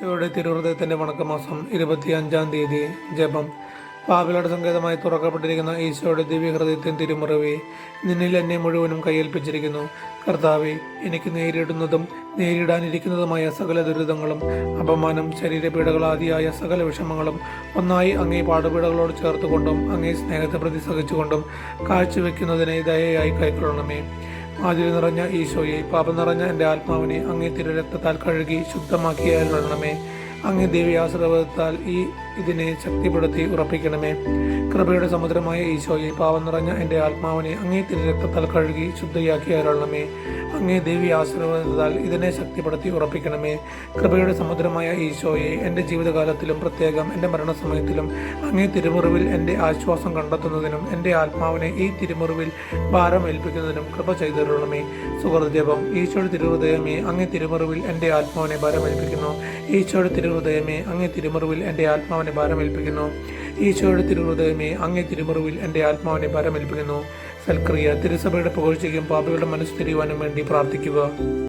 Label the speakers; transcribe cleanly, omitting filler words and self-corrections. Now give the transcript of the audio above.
Speaker 1: ഈശോയുടെ തിരുഹൃദയത്തിന്റെ വണക്കമാസം 25-ാം തീയതി. ജപം. പാപികളുടെ സങ്കേതമായി തുറക്കപ്പെട്ടിരിക്കുന്ന ഈശോയുടെ ദിവ്യഹൃദയത്തിൻ തിരുമുറിവേ, നിന്നിൽ എന്നെ മുഴുവനും കയ്യേൽപ്പിച്ചിരിക്കുന്നു. കർത്താവെ, എനിക്ക് നേരിടുന്നതും നേരിടാനിരിക്കുന്നതുമായ സകല ദുരിതങ്ങളും, അപമാനം, ശരീരപീഡകളാദിയായ സകല വിഷമങ്ങളും ഒന്നായി അങ്ങേ പാടുപീടകളോട് ചേർത്തുകൊണ്ടും അങ്ങേ സ്നേഹത്തെ പ്രതി സഹിച്ചുകൊണ്ടും കാഴ്ചവെക്കുന്നതിനെ ദയയായി കൈക്കൊള്ളണമേ. ആദ്യം നിറഞ്ഞ ഈശോയെ, പാപം നിറഞ്ഞ എൻ്റെ ആത്മാവിനെ അങ്ങേ തിരുരക്തത്താൽ കഴുകി ശുദ്ധമാക്കിയാലണമേ. അങ്ങേ ദിവ്യാശ്രവത്താൽ ഇതിനെ ശക്തിപ്പെടുത്തി ഉറപ്പിക്കണമേ. കൃപയുടെ സമുദ്രമായ ഈശോയെ, പാപം നിറഞ്ഞ എൻ്റെ ആത്മാവിനെ അങ്ങേ തിരുരക്തത്താൽ കഴുകി ശുദ്ധയാക്കിയാലണമേ. അങ്ങേ ദിവ്യാശ്രവത്താൽ ഇതിനെ ശക്തിപ്പെടുത്തി ഉറപ്പിക്കണമേ. കൃപയുടെ സമുദ്രമായ ഈശോയെ, എൻ്റെ ജീവിതകാലത്തിലും പ്രത്യേകം എൻ്റെ മരണസമയത്തിലും അങ്ങേ തിരുമുറിവിൽ എൻ്റെ ആശ്വാസം കണ്ടെത്തുന്നതിനും എൻ്റെ ആത്മാവിനെ ഈ തിരുമുറിവിൽ ഭാരം ഏൽപ്പിക്കുന്നതിനും കൃപ ചെയ്തരുളണമേ. സുഹൃദജപം. ഈശോയുടെ തിരുഹൃദയമേ, അങ്ങേ തിരുമുറിവിൽ എൻ്റെ ആത്മാവിനെ ഭാരമേൽപ്പിക്കുന്നു. ഈശോയുടെ തിരുഹൃദയമേ, അങ്ങേ തിരുമുറിവിൽ എൻ്റെ ആത്മാവിനെ ഭാരമേൽപ്പിക്കുന്നു. ഈശോയുടെ തിരുഹൃദയമേ, അങ്ങേ തിരുമുറിവിൽ എൻ്റെ ആത്മാവിനെ ഭാരമേൽപ്പിക്കുന്നു. സൽക്രിയ. തിരുസഭയുടെ പുകഴ്ചയ്ക്കും പാപികളുടെ മനസ്സ് തിരിയുവാനും വേണ്ടി പ്രാർത്ഥിക്കുക.